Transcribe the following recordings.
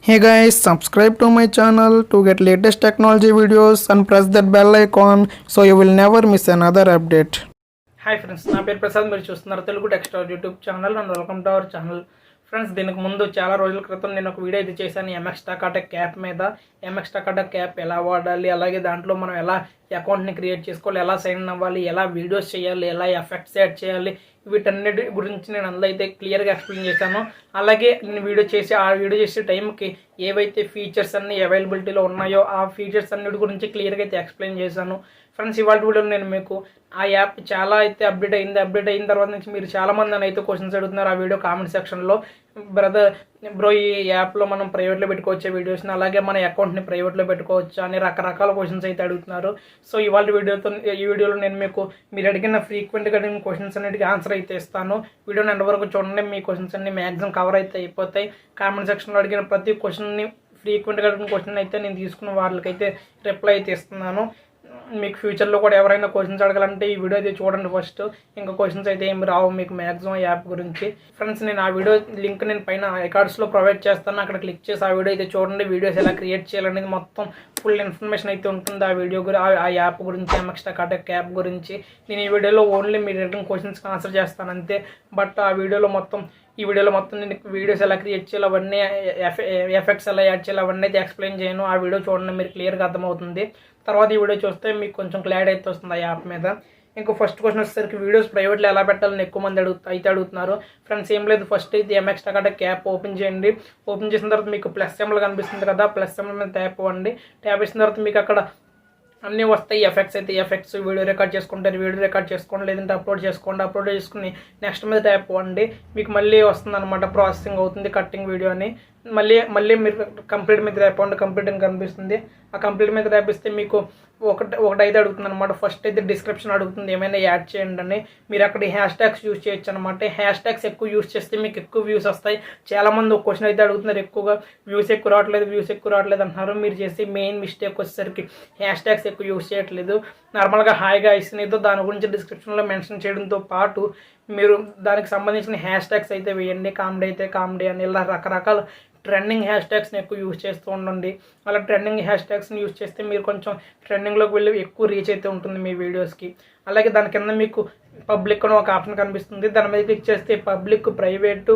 Hey guys, subscribe to my channel to get latest technology videos and press that bell icon so you will never miss another update. Hi friends, నా పేరు ప్రసాద్. మీరు చూస్తున్నారు Telugu textile YouTube channel and welcome to our channel. Friends, దీనికి ముందు చాలా రోజుల క్రితం నేను ఒక వీడియో అయితే చేశాను MX Takatak యాప్ మీద. MX Takatak యాప్ ఎలా వాడాలి, అలాగే దాంట్లో మనం ఎలా అకౌంట్ని క్రియేట్ చేసుకోవాలి, ఎలా సైన్ అవ్వాలి, ఎలా వీడియోస్ చేయాలి, ఎలా ఎఫెక్ట్స్ యాడ్ చేయాలి, వీటన్నిటి గురించి నేను అందులో అయితే క్లియర్గా ఎక్స్ప్లెయిన్ చేశాను. అలాగే నేను వీడియో చేసే టైంకి ఏవైతే ఫీచర్స్ అన్నీ అవైలబిలిటీలో ఉన్నాయో ఆ ఫీచర్స్ అన్నిటి గురించి క్లియర్గా అయితే ఎక్స్ప్లెయిన్ చేశాను. ఫ్రెండ్స్, ఇవాళ వీడియోలో నేను మీకు ఆ యాప్ చాలా అయితే అప్డేట్ అయిన తర్వాత నుంచి మీరు చాలామంది అని అయితే క్వశ్చన్స్ అడుగుతున్నారు ఆ వీడియో కామెంట్ సెక్షన్లో. బ్రో ఈ యాప్లో మనం ప్రైవేట్లో పెట్టుకోవచ్చే వీడియోస్ని, అలాగే మన అకౌంట్ని ప్రైవేట్లో పెట్టుకోవచ్చు అని రకరకాల క్వశ్చన్స్ అయితే అడుగుతున్నారు. సో ఈ వీడియోలో నేను మీకు మీరు అడిగిన ఫ్రీక్వెంట్గా అడిగిన క్వశ్చన్స్ అన్నిటికీ ఆన్సర్ అయితే ఇస్తాను. వీడియోని ఎండ్ వరకు చూడండి, మీ క్వశ్చన్స్ అన్ని మ్యాక్సిమం కవర్ అయితే అయిపోతాయి. కామెంట్ సెక్షన్లో అడిగిన ప్రతి క్వశ్చన్ని ఫ్రీక్వెంట్గా అడిగిన క్వశ్చన్ అయితే నేను తీసుకున్న వాళ్ళకైతే రిప్లై అయితే ఇస్తున్నాను. మీకు ఫ్యూచర్లో కూడా ఎవరైనా క్వశ్చన్స్ అడగాలంటే ఈ వీడియో అయితే చూడండి ఫస్ట్. ఇంకా క్వశ్చన్స్ అయితే ఏమి రావు మీకు మ్యాక్సిమం యాప్ గురించి. ఫ్రెండ్స్, నేను ఆ వీడియో లింక్ నేను పైన ఐకార్డ్స్లో ప్రొవైడ్ చేస్తాను, అక్కడ క్లిక్ చేసి ఆ వీడియో అయితే చూడండి. వీడియోస్ ఎలా క్రియేట్ చేయాలనేది మొత్తం ఫుల్ ఇన్ఫర్మేషన్ అయితే ఉంటుంది ఆ వీడియో ఆ యాప్ గురించి, MX Takatak యాప్ గురించి. నేను ఈ వీడియోలో ఓన్లీ మీరు అడిగిన క్వశ్చన్స్కి ఆన్సర్ చేస్తాను అంతే. బట్ ఈ వీడియోలో మొత్తం నేను వీడియోస్ ఎలా క్రియేట్ చేయాలి, అవన్నీ ఎఫెక్ట్స్ ఎలా యాడ్ చేయాలి, అవన్నీ అయితే ఎక్స్ప్లెయిన్ చేయను. ఆ వీడియో చూడండి, మీరు క్లియర్గా అర్థమవుతుంది. తర్వాత ఈ వీడియో చూస్తే మీకు కొంచెం క్లారిటీ అయితే వస్తుంది ఆ యాప్ మీద. ఇంకో ఫస్ట్ క్వశ్చన్ వచ్చేసరికి వీడియోస్ ప్రైవేట్లో ఎలా పెట్టాలని ఎక్కువ మంది అడుగుతున్నారు. ఫ్రెండ్స్, ఏం లేదు, ఫస్ట్ అయితే MX Takatak యాప్ ఓపెన్ చేయండి. ఓపెన్ చేసిన తర్వాత మీకు ప్లస్ సింబల్ కనిపిస్తుంది కదా, ప్లస్ సింబల్ మీద ట్యాప్ ఇవ్వండి. ట్యాప్ ఇచ్చిన తర్వాత మీకు అక్కడ అన్నీ వస్తాయి. ఎఫెక్ట్స్ వీడియో రికార్డ్ చేసుకుంటారు, వీడియో రికార్డ్ చేసుకోండి, లేదంటే అప్లోడ్ చేసుకుని నెక్స్ట్ మీద ట్యాప్ ఇవ్వండి. మీకు మళ్ళీ వస్తుంది అనమాట, ప్రాసెసింగ్ అవుతుంది కట్టింగ్ వీడియో అని. మళ్ళీ మీరు కంప్లీట్ మీద ట్యాప్ ఇవ్వండి, కంప్లీట్ అని కనిపిస్తుంది. ఆ కంప్లీట్ మీద ట్యాప్ ఇస్తే మీకు ఒకటి అయితే అడుగుతుంది అనమాట. ఫస్ట్ అయితే డిస్క్రిప్షన్ అడుగుతుంది, ఏమైనా యాడ్ చేయండి అని. మీరు అక్కడ హ్యాష్ ట్యాగ్స్ యూజ్ చేయొచ్చు అనమాట. హ్యాష్ ట్యాగ్స్ ఎక్కువ యూజ్ చేస్తే మీకు ఎక్కువ వ్యూస్ వస్తాయి. చాలామంది ఒక క్వశ్చన్ అయితే అడుగుతున్నారు, ఎక్కువగా వ్యూస్ ఎక్కువ రావట్లేదు అంటున్నారు. మీరు చేసే మెయిన్ మిస్టేక్ వచ్చేసరికి హ్యాష్ ట్యాగ్స్ ఎక్కువ యూజ్ చేయట్లేదు. నార్మల్గా హాయిగా ఇస్తున్నదో దాని గురించి డిస్క్రిప్షన్లో మెన్షన్ చేయడంతో పాటు మీరు దానికి సంబంధించిన హ్యాష్ ట్యాగ్స్ అయితే వేయండి. కామెడీ అని ఇలా రకరకాల ట్రెండింగ్ హ్యాష్ ట్యాగ్స్ని ఎక్కువ యూజ్ చేస్తూ ఉండండి. అలా ట్రెండింగ్ హ్యాష్ ట్యాగ్స్ని యూజ్ చేస్తే మీరు కొంచెం ట్రెండింగ్లోకి వెళ్ళి ఎక్కువ రీచ్ అయితే ఉంటుంది మీ వీడియోస్కి. అలాగే దాని కింద మీకు పబ్లిక్ అని ఒక ఆప్షన్ కనిపిస్తుంది. దాని మీద క్లిక్ చేస్తే పబ్లిక్, ప్రైవేటు,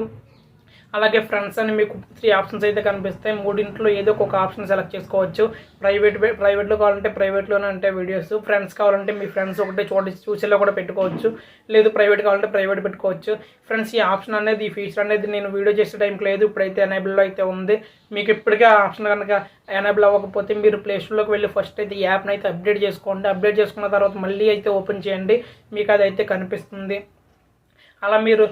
అలాగే ఫ్రెండ్స్ అని మీకు 3 ఆప్షన్స్ అయితే కనిపిస్తాయి. మూడింట్లో ఏదో ఒక ఆప్షన్ సెలెక్ట్ చేసుకోవచ్చు. ప్రైవేట్లో కావాలంటే ప్రైవేట్లోనే ఉంటాయి వీడియోస్. ఫ్రెండ్స్ కావాలంటే మీ ఫ్రెండ్స్ ఒకటే చూసేలా కూడా పెట్టుకోవచ్చు, లేదు ప్రైవేట్ కావాలంటే ప్రైవేట్ పెట్టుకోవచ్చు. ఫ్రెండ్స్, ఈ ఆప్షన్ అనేది, ఈ ఫీచర్ అనేది నేను వీడియో చేసే టైంకి లేదు, ఇప్పుడైతే ఎనేబుల్లో అయితే ఉంది. మీకు ఇప్పటికే ఆ ఆప్షన్ కనుక ఎనేబుల్ అవ్వకపోతే మీరు ప్లేస్టోర్లోకి వెళ్ళి ఫస్ట్ అయితే ఈ యాప్ని అయితే అప్డేట్ చేసుకోండి. అప్డేట్ చేసుకున్న తర్వాత మళ్ళీ అయితే ఓపెన్ చేయండి, మీకు అది అయితే కనిపిస్తుంది. అలా మీరు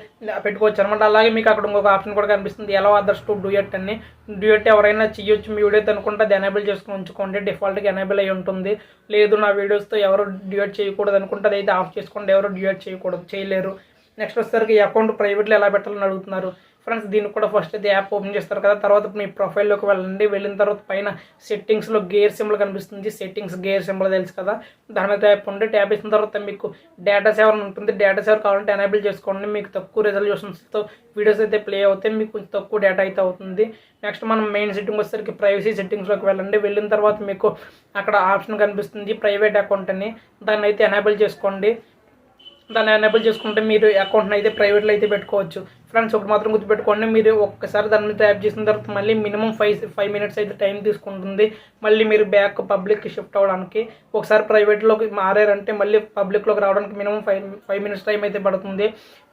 పెట్టుకోవచ్చు అనమాట. అలాగే మీకు అక్కడ ఇంకొక ఆప్షన్ కూడా కనిపిస్తుంది, ఎలా అదర్స్ టు డ్యూయట్ అని. డ్యూయట్ ఎవరైనా చేయొచ్చు మీ వీడియో అనుకుంటే అది ఎనేబుల్ చేసుకుని ఉంచుకోండి, డిఫాల్ట్గా ఎనేబుల్ అయి ఉంటుంది. లేదు నా వీడియోస్తో ఎవరు డ్యూయట్ చేయకూడదు అనుకుంటే అది అయితే ఆఫ్ చేసుకోండి, ఎవరు డ్యూయట్ చేయలేరు. నెక్స్ట్ వచ్చేసరికి అకౌంట్ ప్రైవేట్లో ఎలా పెట్టాలని అడుగుతున్నారు. ఫ్రెండ్స్, దీనికి కూడా ఫస్ట్ అయితే యాప్ ఓపెన్ చేస్తారు కదా, తర్వాత మీ ప్రొఫైల్లోకి వెళ్ళండి. వెళ్ళిన తర్వాత పైన సెట్టింగ్స్లో గేర్ సింబల్ కనిపిస్తుంది. గేర్ సింబల్ తెలుసు కదా, దాని మీద ట్యాప్ ఇచ్చిన తర్వాత మీకు డేటా సేవర్ ఉంటుంది. డేటా సేవర్ కావాలంటే ఎనేబుల్ చేసుకోండి. మీకు తక్కువ రిజల్యూషన్స్తో వీడియోస్ అయితే ప్లే అవుతాయి, మీకు కొంచెం తక్కువ డేటా అయితే అవుతుంది. నెక్స్ట్ మనం మెయిన్ సెట్టింగ్ వచ్చేసరికి ప్రైవసీ సెట్టింగ్స్లోకి వెళ్ళండి. వెళ్ళిన తర్వాత మీకు అక్కడ ఆప్షన్ కనిపిస్తుంది ప్రైవేట్ అకౌంట్ అని, దాన్ని అయితే ఎనేబుల్ చేసుకోండి. దాన్ని ఎనేబుల్ చేసుకుంటే మీరు అకౌంట్ని అయితే ప్రైవేట్లో అయితే పెట్టుకోవచ్చు. ఫ్రెండ్స్, ఒకటి మాత్రం గుర్తుపెట్టుకోండి, మీరు ఒక్కసారి దాని మీద ట్యాప్ చేసిన తర్వాత మళ్ళీ మినిమం 5 మినిట్స్ అయితే టైం తీసుకుంటుంది. మళ్ళీ మీరు బ్యాక్ పబ్లిక్కి షిఫ్ట్ అవ్వడానికి. ఒకసారి ప్రైవేట్లోకి మారారంటే మళ్ళీ పబ్లిక్లోకి రావడానికి మినిమం 5 మినిట్స్ టైం అయితే పడుతుంది.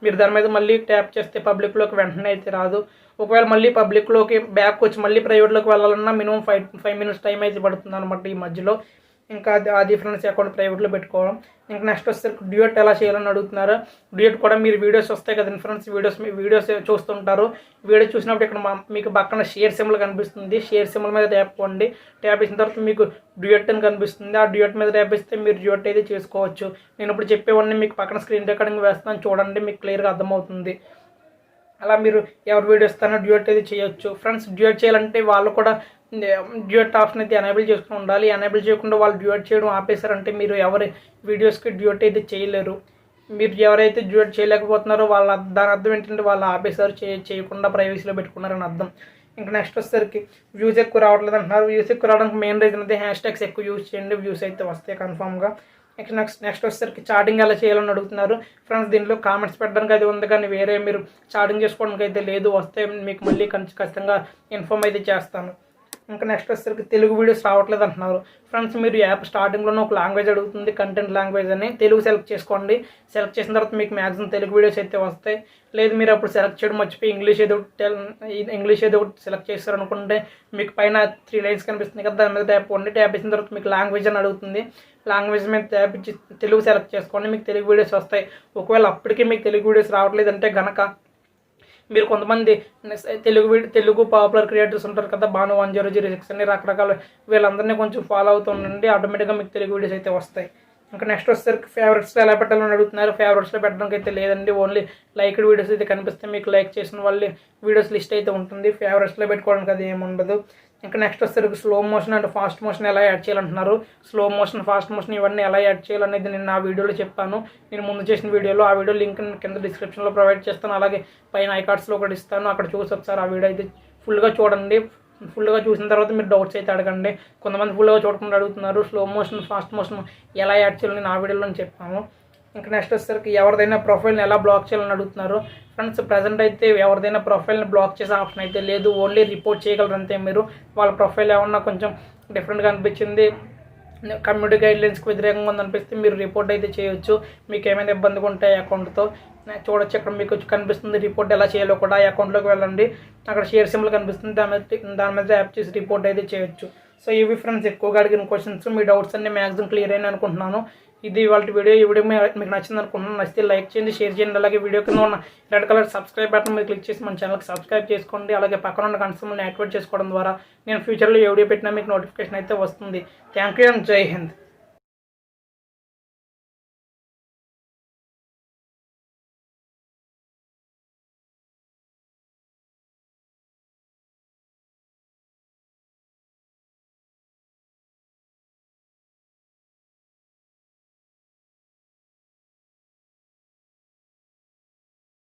మీరు దాని మీద మళ్ళీ ట్యాప్ చేస్తే పబ్లిక్లోకి వెంటనే అయితే రాదు. ఒకవేళ మళ్ళీ పబ్లిక్లోకి బ్యాక్ వచ్చి మళ్ళీ ప్రైవేట్లోకి వెళ్ళాలన్నా మినిమం 5 మినిట్స్ టైం అయితే పడుతుంది అనమాట ఈ మధ్యలో. ఇంకా అది ఫ్రెండ్స్ అకౌంట్ ప్రైవేట్లో పెట్టుకోవడం. ఇంకా నెక్స్ట్ వచ్చేసరికి డ్యూయట్ ఎలా చేయాలని అడుగుతున్నారు. డ్యూయట్ కూడా మీరు వీడియోస్ వస్తాయి కదండి ఫ్రెండ్స్, వీడియోస్ చూస్తుంటారు. వీడియో చూసినప్పుడు ఇక్కడ మీకు పక్కన షేర్ సింబల్ కనిపిస్తుంది. షేర్ సింబల్ మీద ట్యాప్ ఇవ్వండి. ట్యాప్ ఇచ్చిన తర్వాత మీకు డ్యూయట్ అని కనిపిస్తుంది. ఆ డ్యూయట్ మీద ట్యాప్ ఇస్తే మీరు డ్యూయట్ అయితే చేసుకోవచ్చు. నేను ఇప్పుడు చెప్పేవన్నీ మీకు పక్కన స్క్రీన్ రికార్డింగ్ వేస్తాను, చూడండి, మీకు క్లియర్గా అర్థమవుతుంది. అలా మీరు ఎవరి వీడియో ఇస్తానో డ్యూయట్ అయితే చేయొచ్చు. ఫ్రెండ్స్, డ్యూయట్ చేయాలంటే వాళ్ళు కూడా డ్యూయట్ ఆప్షన్ అయితే ఎనేబుల్ చేసుకుని ఉండాలి. ఎనేబుల్ చేయకుండా వాళ్ళు డ్యూయట్ చేయడం ఆపేశారంటే మీరు ఎవరి వీడియోస్కి డ్యూయట్ అయితే చేయలేరు. మీరు ఎవరైతే డ్యూయట్ చేయలేకపోతున్నారో దాని అర్థం ఏంటంటే వాళ్ళు ఆపేసారు, చేయకుండా ప్రైవసీలో పెట్టుకున్నారని అర్థం. ఇంకా నెక్స్ట్ వచ్చేసరికి వ్యూస్ ఎక్కువ రావట్లేదు అంటున్నారు. వ్యూస్ ఎక్కువ రావడానికి మెయిన్ రీజన్ అయితే హ్యాష్ ట్యాగ్స్ ఎక్కువ యూజ్ చేయండి, వ్యూస్ అయితే వస్తాయి కన్ఫామ్గా. నెక్స్ట్ వచ్చేసరికి చాటింగ్ ఎలా చేయాలని అడుగుతున్నారు. ఫ్రెండ్స్ దీంట్లో కామెంట్స్ పెట్టడానికి అయితే ఉంది, కానీ వేరే మీరు చాటింగ్ చేసుకోవడానికి అయితే లేదు. వస్తే మీకు మళ్ళీ ఖచ్చితంగా ఇన్ఫామ్ అయితే చేస్తాను. ఇంకా నెక్స్ట్ వచ్చేసరికి తెలుగు వీడియోస్ రావట్లేదు అంటున్నారు. ఫ్రెండ్స్ మీరు యాప్ స్టార్టింగ్లోనే ఒక లాంగ్వేజ్ అడుగుతుంది, కంటెంట్ లాంగ్వేజ్ అని. తెలుగు సెలెక్ట్ చేసుకోండి. సెలెక్ట్ చేసిన తర్వాత మీకు మ్యాక్సిమం తెలుగు వీడియోస్ అయితే వస్తాయి. లేదు మీరు అప్పుడు సెలెక్ట్ చేయడం మర్చిపోయి ఇంగ్లీష్ ఏదో ఒకటి సెలెక్ట్ చేస్తారు అనుకుంటే మీకు పైన 3 లైన్స్ కనిపిస్తుంది కదా, దాని మీద ట్యాప్ ఇచ్చిన తర్వాత మీకు లాంగ్వేజ్ అని అడుగుతుంది. లాంగ్వేజ్ మీద ట్యాప్ ఇచ్చి తెలుగు సెలెక్ట్ చేసుకోండి, మీకు తెలుగు వీడియోస్ వస్తాయి. ఒకవేళ అప్పటికీ మీకు తెలుగు వీడియోస్ రావట్లేదు అంటే గనక మీరు కొంతమంది తెలుగు పాపులర్ క్రియేటర్స్ ఉంటారు కదా, భాను 1006 అని రకరకాల, వీళ్ళందరినీ కొంచెం ఫాలో అవుతుండండి, ఆటోమేటిక్గా మీకు తెలుగు వీడియోస్ అయితే వస్తాయి. ఇంకా నెక్స్ట్ వచ్చేసరికి ఫేవరెట్స్లో ఎలా పెట్టాలని అడుగుతున్నారు. ఫేవరెట్స్లో పెట్టడానికి అయితే లేదండి, ఓన్లీ లైక్డ్ వీడియోస్ అయితే కనిపిస్తే మీకు లైక్ చేసిన వాళ్ళ వీడియోస్ లిస్ట్ అయితే ఉంటుంది. ఫేవరెట్స్లో పెట్టుకోవడానికి అది ఏమి ఉండదు. ఇంకా నెక్స్ట్ వచ్చేసరికి slow motion and fast motion ఎలా యాడ్ చేయాలంటున్నారు. స్లో మోషన్, ఫాస్ట్ మోషన్ ఇవన్నీ ఎలా యాడ్ చేయాలనేది నేను ఆ వీడియోలో చెప్పాను. నేను ముందు చేసిన వీడియోలో, ఆ వీడియో లింక్ కింద డిస్క్రిప్షన్లో ప్రొవైడ్ చేస్తాను, అలాగే పైన ఐకార్డ్స్లో ఒకటి ఇస్తాను, అక్కడ చూసి ఒకసారి ఆ వీడియో అయితే ఫుల్గా చూడండి. ఫుల్గా చూసిన తర్వాత మీరు డౌట్స్ అయితే అడగండి. కొంతమంది ఫుల్గా చూడకుండా అడుగుతున్నారు. స్లో మోషన్, ఫాస్ట్ మోషన్ ఎలా యాడ్ చేయాలని నేను ఆ వీడియోలో చెప్పాను. ఇంకా నెక్స్ట్ వచ్చేసరికి ఎవరిదైనా ప్రొఫైల్ని ఎలా బ్లాక్ చేయాలని అడుగుతున్నారు. ఫ్రెండ్స్ ప్రజెంట్ అయితే ఎవరిదైనా ప్రొఫైల్ని బ్లాక్ చేసే ఆప్షన్ అయితే లేదు, ఓన్లీ రిపోర్ట్ చేయగలరు అంతే. మీరు వాళ్ళ ప్రొఫైల్ ఏమన్నా కొంచెం డిఫరెంట్గా అనిపించింది, కమ్యూనిటీ గైడ్లైన్స్కి వ్యతిరేకంగా ఉందనిపిస్తే మీరు రిపోర్ట్ అయితే చేయొచ్చు. మీకు ఏమైనా ఇబ్బందిగా ఉంటే అకౌంట్తో చూడొచ్చు. అక్కడ మీకు కనిపిస్తుంది రిపోర్ట్ ఎలా చేయాలో కూడా. ఆ అకౌంట్లోకి వెళ్ళండి, అక్కడ షేర్ సింబల్ కనిపిస్తుంది, దాని మీద యాప్ చేసి రిపోర్ట్ అయితే చేయొచ్చు. సో ఇవి ఫ్రెండ్స్ ఎక్కువగా అడిగిన క్వశ్చన్స్. మీ డౌట్స్ అన్ని మ్యాక్సిమం క్లియర్ అయినా అనుకుంటున్నాను. ఇది వాళ్ళ వీడియో. ఈ వీడియో మీకు నచ్చింది అనుకుంటున్నాను. నచ్చితే లైక్ చేయండి, షేర్ చేయండి, అలాగే వీడియో కింద ఉన్న రెడ్ కలర్ సబ్స్క్రైబ్ బటన్ మీద క్లిక్ చేసి మన ఛానల్కి సబ్స్క్రైబ్ చేసుకోండి. అలాగే పక్కన ఉన్న గంట సింబల్ని యాక్టివేట్ చేసుకోవడం ద్వారా నేను ఫ్యూచర్లో ఏ వీడియో పెట్టినా మీకు నోటిఫికేషన్ అయితే వస్తుంది. థ్యాంక్ యూ అండ్ జై హింద్.